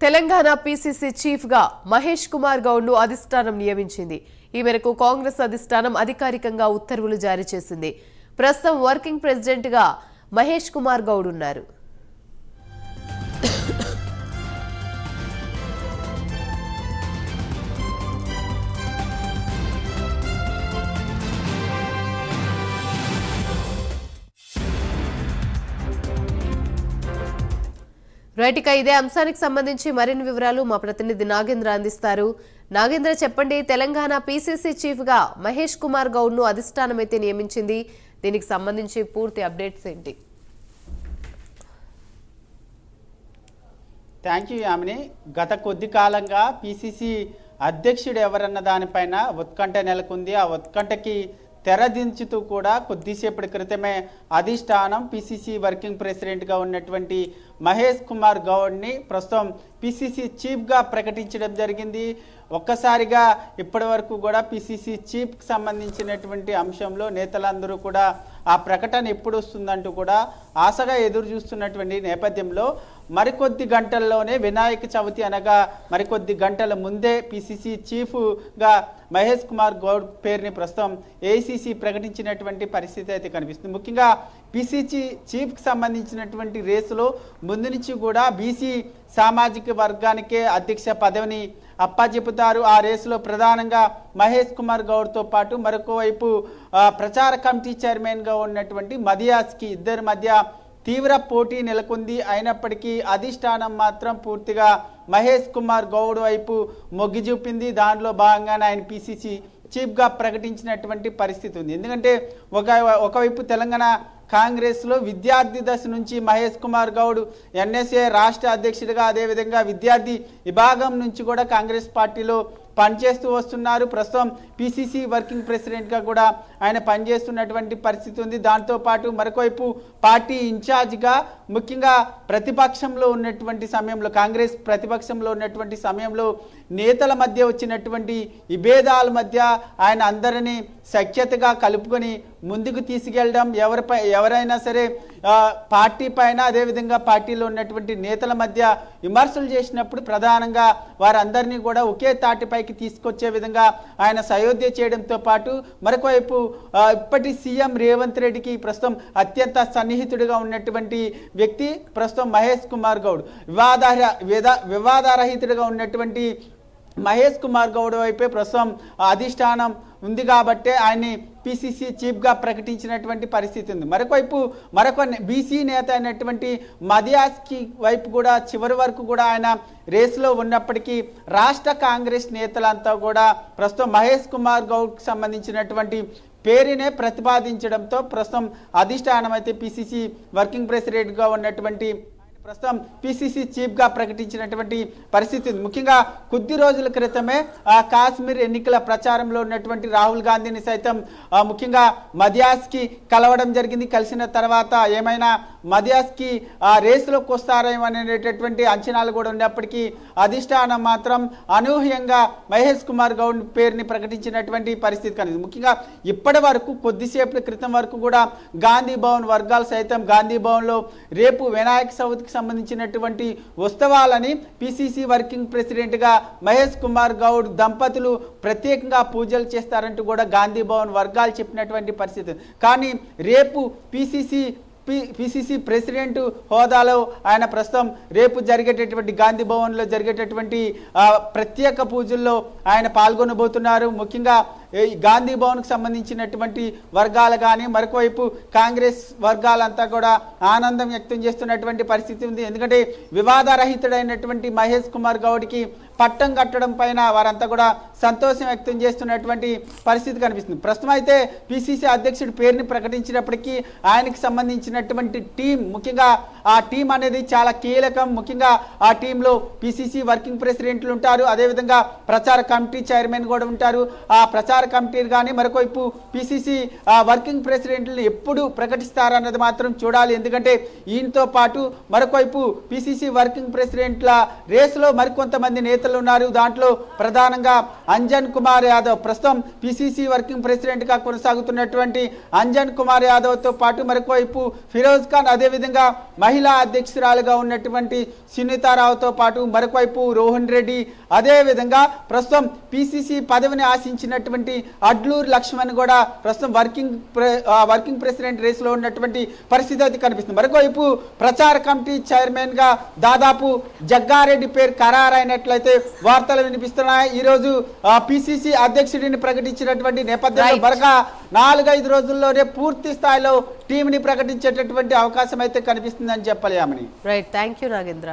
Telangana PCC chief గా మహేష్ కుమార్ గౌడ్ ను అధిష్టానం నియమించింది. ఈ మేరకు కాంగ్రెస్ అధిష్టానం అధికారికంగా ఉత్తర్వులు జారీ చేసింది. ప్రస్తుతం వర్కింగ్ ప్రెసిడెంట్ గా మహేష్ కుమార్ గౌడ్ ఉన్నారు. రైట్, ఇక ఇదే అంశానికి సంబంధించి మరిన్ని వివరాలు మా ప్రతినిధి నాగేంద్ర అందిస్తారు. నాగేంద్ర, చెప్పండి, తెలంగాణ పీసీసీ చీఫ్ గా మహేష్ కుమార్ గౌడ్ ను అధిష్టానం అయితే నియమించింది. దీనికి సంబంధించి పూర్తి అప్డేట్స్ ఏంటి? Thank you Yamini. గత కొద్ది కాలంగా పీసీసీ అధ్యక్షుడు ఎవరన్న దానిపైన ఉత్కంఠ నెలకొంది. ఆ ఉత్కంఠకి తెరదించుతూ కూడా కొద్దిసేపటి క్రితమే అధిష్టానం పీసీసీ వర్కింగ్ ప్రెసిడెంట్గా ఉన్నటువంటి మహేష్ కుమార్ గౌడ్ని ప్రస్తుతం పీసీసీ చీఫ్గా ప్రకటించడం జరిగింది. ఒక్కసారిగా ఇప్పటి వరకు కూడా పీసీసీ చీఫ్కి సంబంధించినటువంటి అంశంలో నేతలందరూ కూడా ఆ ప్రకటన ఎప్పుడు వస్తుందంటూ కూడా ఆశగా ఎదురు చూస్తున్నటువంటి నేపథ్యంలో మరికొద్ది గంటల్లోనే వినాయక చవితి అనగా మరికొద్ది గంటల ముందే పీసీసీ చీఫ్గా మహేష్ కుమార్ గౌడ్ పేరుని ప్రస్తుతం ఏఐసీసీ ప్రకటించినటువంటి పరిస్థితి అయితే కనిపిస్తుంది. ముఖ్యంగా పీసీసీ చీఫ్కి సంబంధించినటువంటి రేసులో ముందు నుంచి కూడా బీసీ సామాజిక వర్గానికే అధ్యక్ష పదవిని అప్పచెపుతారు. ఆ రేసులో ప్రధానంగా మహేష్ కుమార్ గౌడ్తో పాటు మరొక వైపు ప్రచార కమిటీ చైర్మన్గా ఉన్నటువంటి మదియాస్కి ఇద్దరి మధ్య తీవ్ర పోటీ నెలకొంది. అయినప్పటికీ అధిష్టానం మాత్రం పూర్తిగా మహేష్ కుమార్ గౌడ్ వైపు మొగ్గి చూపింది. దానిలో భాగంగానే ఆయన పీసీసీ చీఫ్గా ప్రకటించినటువంటి పరిస్థితి ఉంది. ఎందుకంటే ఒకవైపు తెలంగాణ కాంగ్రెస్లో విద్యార్థి దశ నుంచి మహేష్ కుమార్ గౌడ్ ఎన్ఎస్ఏ రాష్ట్ర అధ్యక్షుడిగా, అదేవిధంగా విద్యార్థి విభాగం నుంచి కూడా కాంగ్రెస్ పార్టీలో పనిచేస్తూ వస్తున్నారు. ప్రస్తుతం పీసీసీ వర్కింగ్ ప్రెసిడెంట్గా కూడా ఆయన పనిచేస్తున్నటువంటి పరిస్థితి ఉంది. దాంతోపాటు మరొకవైపు పార్టీ ఇన్ఛార్జ్గా ముఖ్యంగా ప్రతిపక్షంలో ఉన్నటువంటి సమయంలో, కాంగ్రెస్ ప్రతిపక్షంలో ఉన్నటువంటి సమయంలో నేతల మధ్య వచ్చినటువంటి విభేదాల మధ్య ఆయన అందరినీ సఖ్యతగా కలుపుకొని ముందుకు తీసుకెళ్ళడం, ఎవరైనా సరే పార్టీ పైన అదేవిధంగా పార్టీలో ఉన్నటువంటి నేతల మధ్య విమర్శలు చేసినప్పుడు ప్రధానంగా వారందరినీ కూడా ఒకే తాటిపైకి తీసుకొచ్చే విధంగా ఆయన సయోధ్య చేయడంతో పాటు మరొకవైపు ఇప్పటి సీఎం రేవంత్ రెడ్డికి ప్రస్తుతం అత్యంత సన్నిహితుడిగా ఉన్నటువంటి వ్యక్తి ప్రస్తుతం మహేష్ కుమార్ గౌడ్. వివాదారహితుడిగా ఉన్నటువంటి మహేష్ కుమార్ గౌడ్ వైపే ప్రస్తుతం అధిష్టానం ఉంది కాబట్టి ఆయన్ని పీసీసీ చీఫ్గా ప్రకటించినటువంటి పరిస్థితి ఉంది. మరొక బీసీ నేత అయినటువంటి మదియాస్కి వైపు కూడా చివరి వరకు కూడా ఆయన రేసులో ఉన్నప్పటికీ రాష్ట్ర కాంగ్రెస్ నేతలంతా కూడా ప్రస్తుతం మహేష్ కుమార్ గౌడ్కి సంబంధించినటువంటి పేరునే ప్రతిపాదించడంతో ప్రస్తుతం అధిష్టానం అయితే పీసీసీ వర్కింగ్ ప్రెసిడెంట్గా ఉన్నటువంటి ప్రస్తుతం పీసీసీ చీఫ్గా ప్రకటించినటువంటి పరిస్థితి ఉంది. ముఖ్యంగా కొద్ది రోజుల క్రితమే కాశ్మీర్ ఎన్నికల ప్రచారంలో ఉన్నటువంటి రాహుల్ గాంధీని సైతం ముఖ్యంగా మదియాస్కి కలవడం జరిగింది. కలిసిన తర్వాత ఏమైనా మదియాస్కి రేసులోకి వస్తారేమో అనేటటువంటి అంచనాలు కూడా ఉన్నప్పటికీ అధిష్టానం మాత్రం అనూహ్యంగా మహేష్ కుమార్ గౌడ్ పేరుని ప్రకటించినటువంటి పరిస్థితి కనిపిస్తుంది. ముఖ్యంగా ఇప్పటి వరకు కొద్దిసేపటి క్రితం వరకు కూడా గాంధీ భవన్ వర్గాలు సైతం గాంధీ భవన్లో రేపు వినాయక చవితికి సంబంధించినటువంటి ఉత్సవాలని పీసీసీ వర్కింగ్ ప్రెసిడెంట్గా మహేష్ కుమార్ గౌడ్ దంపతులు ప్రత్యేకంగా పూజలు చేస్తారంటూ కూడా గాంధీ భవన్ వర్గాలు చెప్పినటువంటి పరిస్థితి. కానీ రేపు పీసీసీ ప్రెసిడెంట్ హోదాలో ఆయన ప్రస్తుతం రేపు జరిగేటటువంటి గాంధీ భవన్లో జరిగేటటువంటి ప్రత్యేక పూజల్లో ఆయన పాల్గొనబోతున్నారు. ముఖ్యంగా గాంధీ భవన్కు సంబంధించినటువంటి వర్గాలు కానీ మరొకవైపు కాంగ్రెస్ వర్గాలంతా కూడా ఆనందం వ్యక్తం చేస్తున్నటువంటి పరిస్థితి ఉంది. ఎందుకంటే వివాదరహితుడైనటువంటి మహేష్ కుమార్ గౌడ్కి పట్టం కట్టడం పైన వారంతా కూడా సంతోషం వ్యక్తం చేస్తున్నటువంటి పరిస్థితి కనిపిస్తుంది. ప్రస్తుతం అయితే పీసీసీ అధ్యక్షుడి పేరుని ప్రకటించినప్పటికీ ఆయనకి సంబంధించినటువంటి టీం, ముఖ్యంగా ఆ టీం అనేది చాలా కీలకం. ముఖ్యంగా ఆ టీంలో పీసీసీ వర్కింగ్ ప్రెసిడెంట్లు ఉంటారు, అదేవిధంగా ప్రచార కమిటీ చైర్మన్ కూడా ఉంటారు. ఆ ప్రచార కమిటీ కానీ మరొకవైపు పీసీసీ వర్కింగ్ ప్రెసిడెంట్లను ఎప్పుడు ప్రకటిస్తారన్నది మాత్రం చూడాలి. ఎందుకంటే ఈయనతో పాటు మరొకవైపు పీసీసీ వర్కింగ్ ప్రెసిడెంట్ల రేసులో మరికొంతమంది నేతలు ఉన్నారు. దాంట్లో ప్రధానంగా అంజన్ కుమార్ యాదవ్, ప్రస్తుతం పీసీసీ వర్కింగ్ ప్రెసిడెంట్గా కొనసాగుతున్నటువంటి అంజన్ కుమార్ యాదవ్తో పాటు మరొకవైపు ఫిరోజ్ ఖాన్, అదేవిధంగా మహేష్ మహిళా అధ్యక్షురాలుగా ఉన్నటువంటి సునీతారావుతో పాటు మరొకవైపు రోహన్ రెడ్డి, అదేవిధంగా ప్రస్తుతం పిసిసి పదవిని ఆశించినటువంటి అడ్లూరు లక్ష్మణ్ కూడా ప్రస్తుతం వర్కింగ్ ప్రెసిడెంట్ రేసులో ఉన్నటువంటి పరిస్థితి అయితే కనిపిస్తుంది. మరొకవైపు ప్రచార కమిటీ చైర్మన్ గా దాదాపు జగ్గారెడ్డి పేరు ఖరారైనట్లయితే వార్తలు వినిపిస్తున్నాయి. ఈరోజు పిసిసి అధ్యక్షుడిని ప్రకటించినటువంటి నేపథ్యంలో మరొక 4-5 రోజుల్లోనే పూర్తి స్థాయిలో టీంని ప్రకటించేటటువంటి అవకాశం అయితే కనిపిస్తుందని చెప్పలేమని. Right, thank you Nagendra.